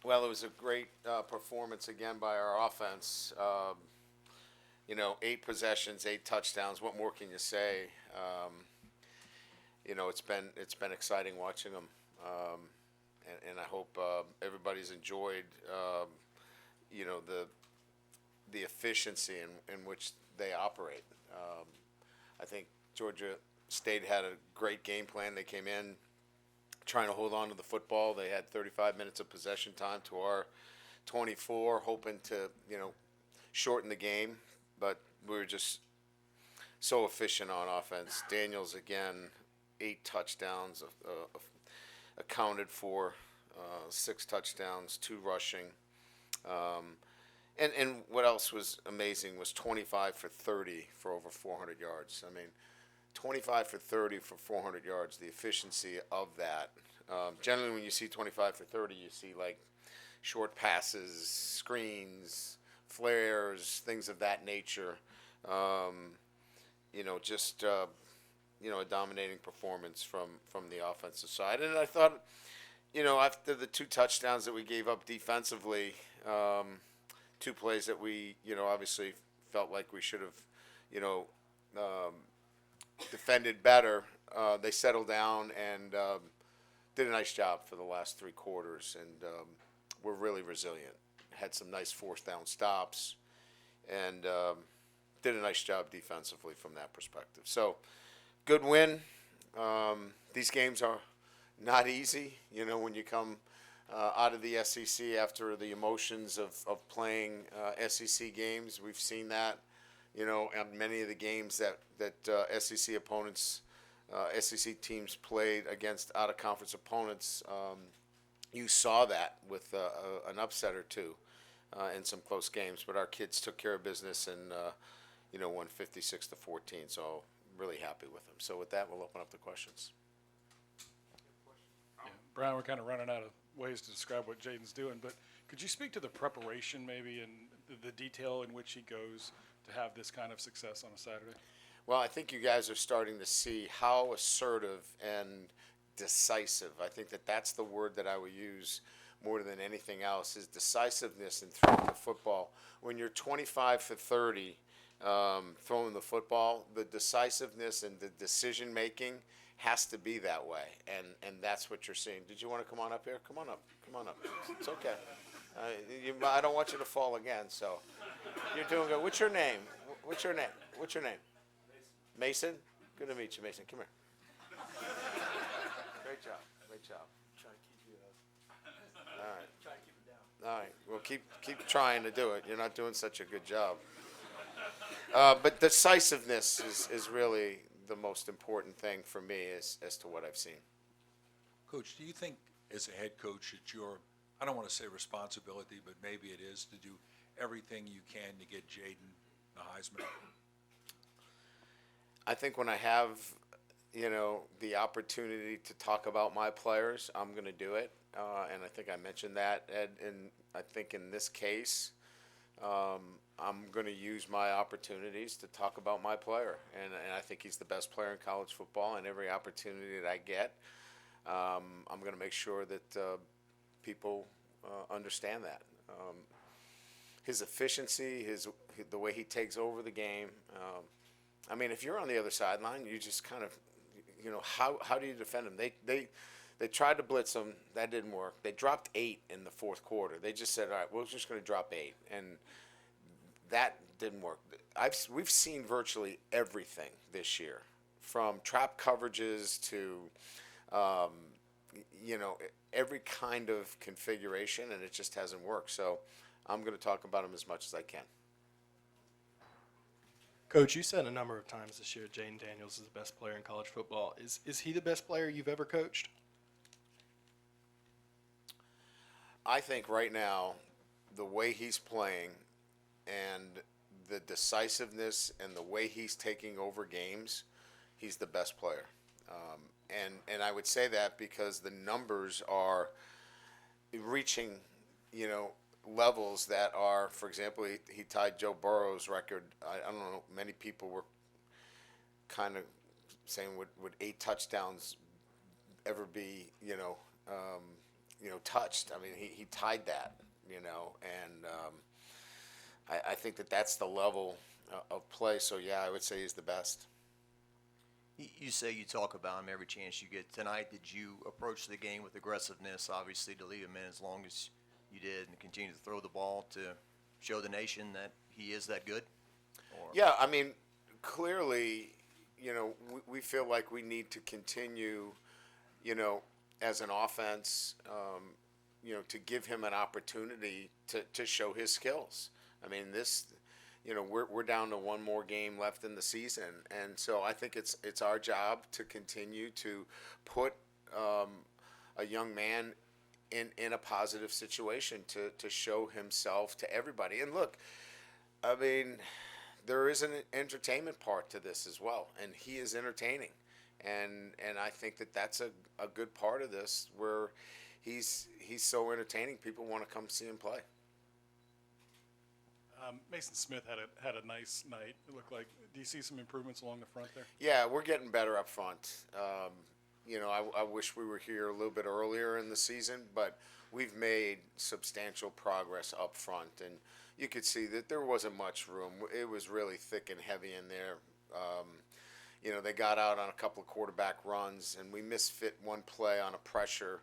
Well, it was a great performance again by our offense. 8 possessions, 8 touchdowns. What more can you say? It's been exciting watching them, and I hope everybody's enjoyed the efficiency in which they operate. I think Georgia State had a great game plan. They came in trying to hold on to the football. They had 35 minutes of possession time to our 24, hoping to shorten the game, but we were just so efficient on offense. Daniels again, 8 touchdowns, accounted for 6 touchdowns, 2 rushing. Um, and what else was amazing was 25 for 30 for over 400 yards. I mean, 25 for 30 for 400 yards, the efficiency of that. Generally, when you see 25 for 30, you see like short passes, screens, flares, things of that nature. Um, a dominating performance from the offensive side. And I thought, after the 2 touchdowns that we gave up defensively, 2 plays that we, obviously felt like we should have, you know, um, defended better. They settled down and did a nice job for the last 3 quarters, and were really resilient. Had some nice fourth down stops, and did a nice job defensively from that perspective. So, good win. These games are not easy. When you come out of the SEC after the emotions of playing SEC games, we've seen that. And many of the games that SEC opponents, SEC teams played against out of conference opponents, you saw that with an upset or two in some close games. But our kids took care of business and won 56-14. So really happy with them. So with that, we'll open up the questions. Yeah. Brian, we're kind of running out of ways to describe what Jayden's doing, but could you speak to the preparation maybe and the detail in which he goes to have this kind of success on a Saturday? Well, I think you guys are starting to see how assertive and decisive. I think that's the word that I would use more than anything else is decisiveness in throwing the football. When you're 25 for 30 throwing the football, the decisiveness and the decision making has to be that way, and that's what you're seeing. Did you want to come on up here? Come on up. Come on up. It's okay. I don't want you to fall again. So you're doing good. What's your name? What's your name? What's your name? Mason. Good to meet you, Mason. Come here. Great job. Great job. Try to keep you All right. try to keep it down. All right. Well, keep trying to do it. You're not doing such a good job. But decisiveness is really the most important thing for me as to what I've seen. Coach, do you think as a head coach it's your, I don't want to say responsibility, but maybe it is, to do everything you can to get Jayden the Heisman? I think when I have, the opportunity to talk about my players, I'm going to do it. And I think I mentioned that, Ed, and I think in this case, I'm going to use my opportunities to talk about my player. And I think he's the best player in college football, and every opportunity that I get, I'm going to make sure that people understand that. His efficiency, the way he takes over the game. I mean, if you're on the other sideline, you just kind of, how do you defend him? They tried to blitz him. That didn't work. They dropped 8 in the fourth quarter. They just said, all right, we're just going to drop 8. And that didn't work. We've seen virtually everything this year, from trap coverages to, every kind of configuration, and it just hasn't worked. So I'm going to talk about him as much as I can. Coach, you said a number of times this year Jayden Daniels is the best player in college football. Is he the best player you've ever coached? I think right now, the way he's playing and the decisiveness and the way he's taking over games, he's the best player. And I would say that because the numbers are reaching, levels that are, for example, he tied Joe Burrow's record. I don't know, many people were kind of saying would 8 touchdowns ever be, touched. I mean, he tied that, and I think that's the level of play. So yeah, I would say he's the best. You say you talk about him every chance you get. Tonight, did you approach the game with aggressiveness, obviously, to leave him in as long as you did and continue to throw the ball to show the nation that he is that good? Or? Yeah, I mean, clearly, we feel like we need to continue, as an offense, to give him an opportunity to show his skills. I mean, we're down to one more game left in the season, and so I think it's our job to continue to put a young man in a positive situation to show himself to everybody. And look, I mean, there is an entertainment part to this as well, and he is entertaining, and I think that's a good part of this, where he's so entertaining, people want to come see him play. Mason Smith had a nice night. It looked like. Do you see some improvements along the front there? Yeah, we're getting better up front. I wish we were here a little bit earlier in the season, but we've made substantial progress up front, and you could see that there wasn't much room. It was really thick and heavy in there. They got out on a couple of quarterback runs, and we misfit one play on a pressure,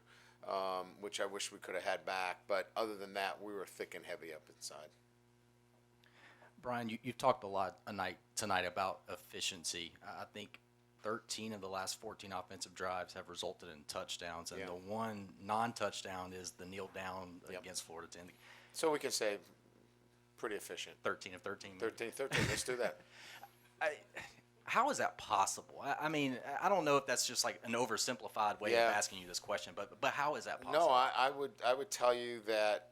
which I wish we could have had back. But other than that, we were thick and heavy up inside. Brian, you've talked a lot tonight about efficiency. I think 13 of the last 14 offensive drives have resulted in touchdowns, and Yeah. the one non-touchdown is the kneel down Yep. against Florida 10. So we can say pretty efficient. 13 of 13. 13, let's do that. How is that possible? I mean, I don't know if that's just like an oversimplified way Yeah. of asking you this question, but how is that possible? No, I would tell you that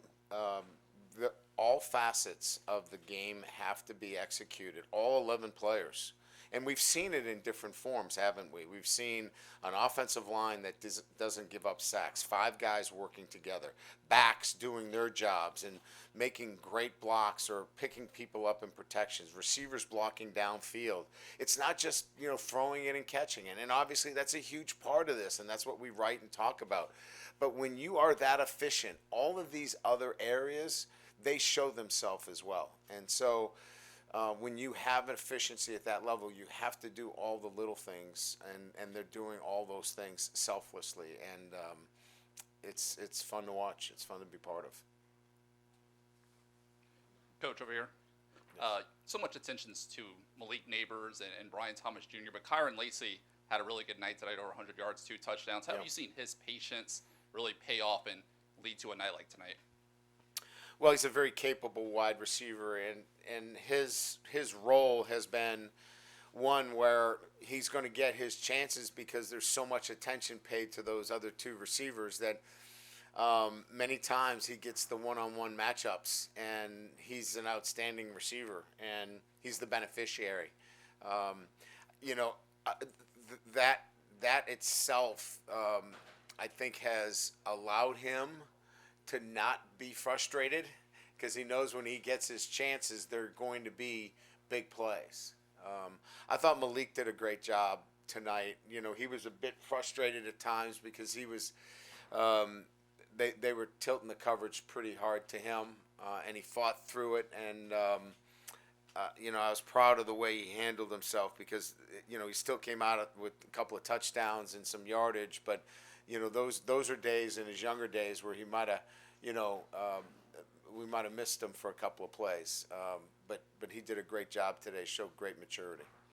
all facets of the game have to be executed, all 11 players. And we've seen it in different forms, haven't we? We've seen an offensive line that doesn't give up sacks, 5 guys working together, backs doing their jobs and making great blocks or picking people up in protections, receivers blocking downfield. It's not just, throwing it and catching it. And obviously that's a huge part of this, and that's what we write and talk about. But when you are that efficient, all of these other areas, they show themselves as well. And so when you have efficiency at that level, you have to do all the little things, and they're doing all those things selflessly, and it's fun to watch. It's fun to be part of. Coach over here. So much attention to Malik Neighbors and Brian Thomas Jr., but Kyron Lacey had a really good night tonight, over 100 yards, 2 touchdowns. How have you seen his patience really pay off and lead to a night like tonight? Well, he's a very capable wide receiver, and his role has been one where he's going to get his chances because there's so much attention paid to those other 2 receivers that many times he gets the one-on-one matchups, and he's an outstanding receiver, and he's the beneficiary. That itself, I think, has allowed him to not be frustrated, because he knows when he gets his chances, they're going to be big plays. I thought Malik did a great job tonight. He was a bit frustrated at times because he was they were tilting the coverage pretty hard to him, and he fought through it. And I was proud of the way he handled himself, because he still came out with a couple of touchdowns and some yardage, but those are days in his younger days where he might have, we might have missed him for a couple of plays. But he did a great job today, showed great maturity.